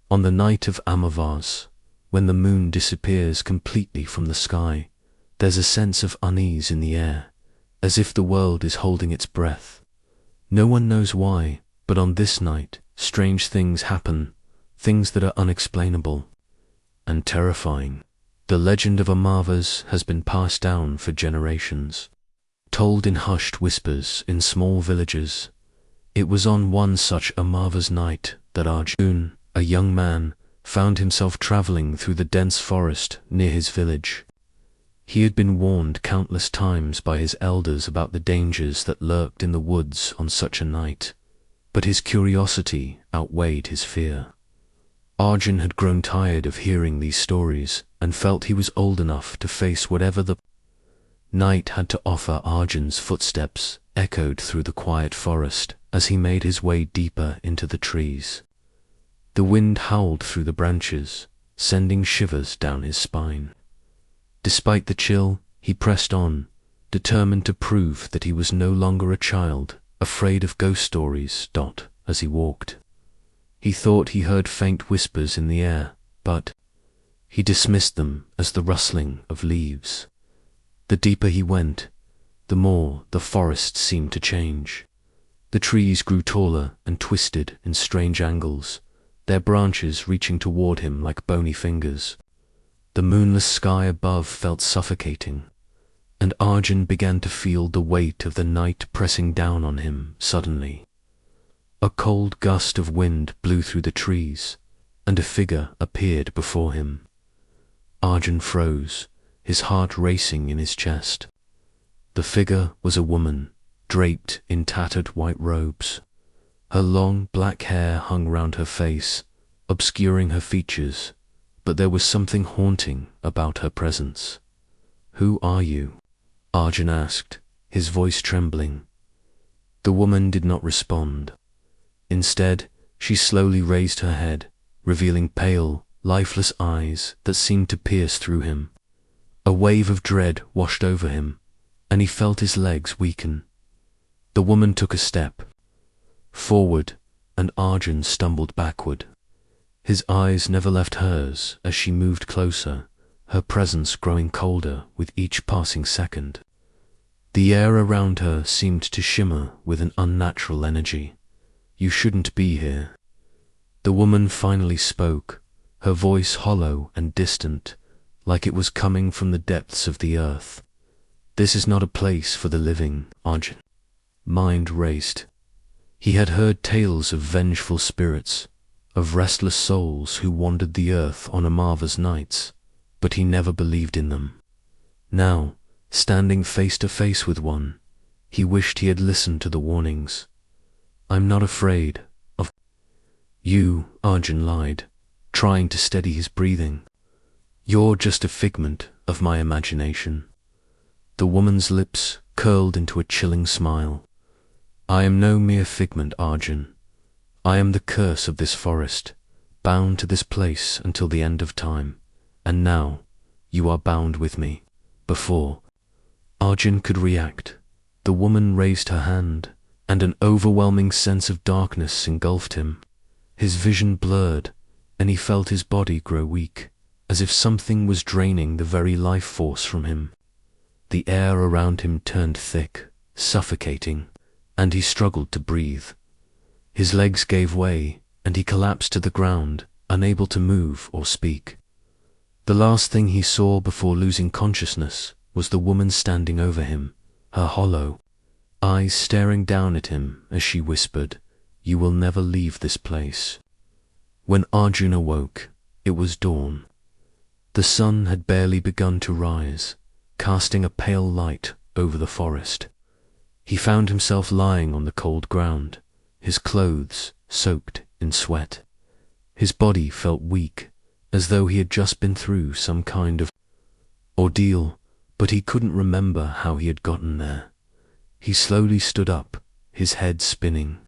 On the night of Amavas, when the moon disappears completely from the sky, there's a sense of unease in the air, as if the world is holding its breath. No one knows why, but on this night, strange things happen, things that are unexplainable and terrifying. The legend of Amavas has been passed down for generations, told in hushed whispers in small villages. It was on one such Amavas night that Arjun, a young man, found himself traveling through the dense forest near his village. He had been warned countless times by his elders about the dangers that lurked in the woods on such a night, but his curiosity outweighed his fear. Arjun had grown tired of hearing these stories and felt he was old enough to face whatever the night had to offer. Arjun's footsteps echoed through the quiet forest as he made his way deeper into the trees. The wind howled through the branches, sending shivers down his spine. Despite the chill, he pressed on, determined to prove that he was no longer a child, afraid of ghost stories. As he walked, he thought he heard faint whispers in the air, but he dismissed them as the rustling of leaves. The deeper he went, the more the forest seemed to change. The trees grew taller and twisted in strange angles, their branches reaching toward him like bony fingers. The moonless sky above felt suffocating, and Arjun began to feel the weight of the night pressing down on him suddenly. A cold gust of wind blew through the trees, and a figure appeared before him. Arjun froze, his heart racing in his chest. The figure was a woman, draped in tattered white robes. Her long black hair hung round her face, obscuring her features, but there was something haunting about her presence. "Who are you?" Arjun asked, his voice trembling. The woman did not respond. Instead, she slowly raised her head, revealing pale, lifeless eyes that seemed to pierce through him. A wave of dread washed over him, and he felt his legs weaken. The woman took a step forward, and Arjun stumbled backward. His eyes never left hers as she moved closer, her presence growing colder with each passing second. The air around her seemed to shimmer with an unnatural energy. "You shouldn't be here." The woman finally spoke, her voice hollow and distant, like it was coming from the depths of the earth. "This is not a place for the living, Arjun." Mind raced. He had heard tales of vengeful spirits, of restless souls who wandered the earth on Amavas nights, but he never believed in them. Now, standing face to face with one, he wished he had listened to the warnings. "I'm not afraid of you," Arjun lied, trying to steady his breathing. "You're just a figment of my imagination." The woman's lips curled into a chilling smile. "I am no mere figment, Arjun. I am the curse of this forest, bound to this place until the end of time, and now you are bound with me." Before Arjun could react, the woman raised her hand, and an overwhelming sense of darkness engulfed him. His vision blurred, and he felt his body grow weak, as if something was draining the very life force from him. The air around him turned thick, suffocating, and he struggled to breathe. His legs gave way, and he collapsed to the ground, unable to move or speak. The last thing he saw before losing consciousness was the woman standing over him, her hollow eyes staring down at him as she whispered, "You will never leave this place." When Arjun awoke, it was dawn. The sun had barely begun to rise, casting a pale light over the forest. He found himself lying on the cold ground, his clothes soaked in sweat. His body felt weak, as though he had just been through some kind of ordeal, but he couldn't remember how he had gotten there. He slowly stood up, his head spinning.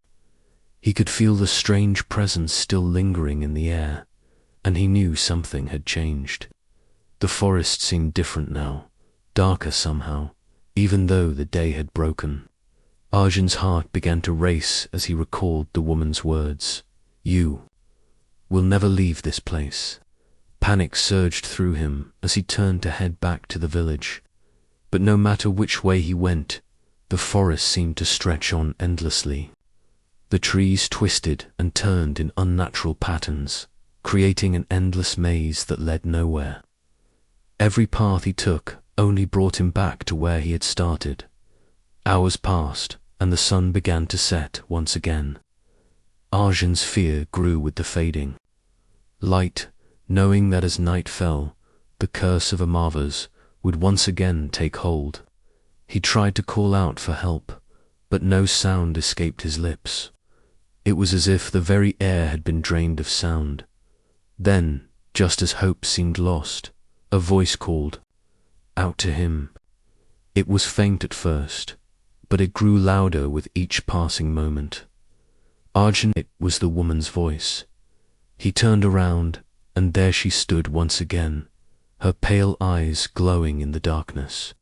He could feel the strange presence still lingering in the air, and he knew something had changed. The forest seemed different now, darker somehow, even though the day had broken. Arjun's heart began to race as he recalled the woman's words. "You We'll never leave this place. Panic surged through him as he turned to head back to the village. But no matter which way he went, the forest seemed to stretch on endlessly. The trees twisted and turned in unnatural patterns, creating an endless maze that led nowhere. Every path he took only brought him back to where he had started. Hours passed, and the sun began to set once again. Arjun's fear grew with the fading light, knowing that as night fell, the curse of Amavas would once again take hold. He tried to call out for help, but no sound escaped his lips. It was as if the very air had been drained of sound. Then, just as hope seemed lost, a voice called out to him. It was faint at first, but it grew louder with each passing moment. Arjun, it was the woman's voice. He turned around, and there she stood once again, her pale eyes glowing in the darkness.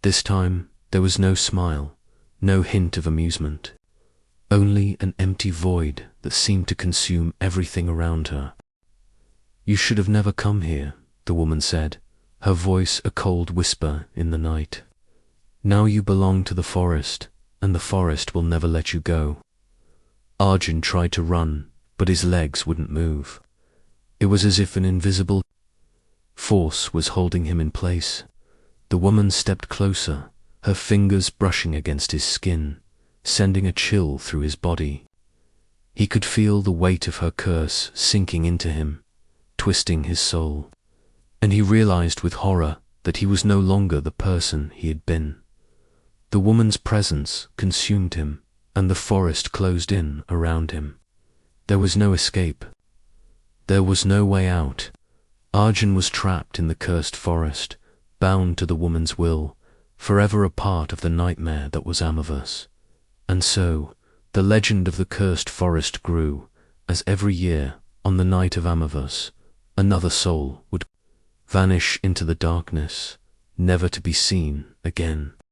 This time, there was no smile, no hint of amusement, only an empty void that seemed to consume everything around her. "You should have never come here," the woman said, her voice a cold whisper in the night. "Now you belong to the forest, and the forest will never let you go." Arjun tried to run, but his legs wouldn't move. It was as if an invisible force was holding him in place. The woman stepped closer, her fingers brushing against his skin, sending a chill through his body. He could feel the weight of her curse sinking into him, twisting his soul. And he realized with horror that he was no longer the person he had been. The woman's presence consumed him, and the forest closed in around him. There was no escape. There was no way out. Arjun was trapped in the cursed forest, bound to the woman's will, forever a part of the nightmare that was Amavas. And so, the legend of the cursed forest grew, as every year, on the night of Amavas, another soul would vanish into the darkness, never to be seen again.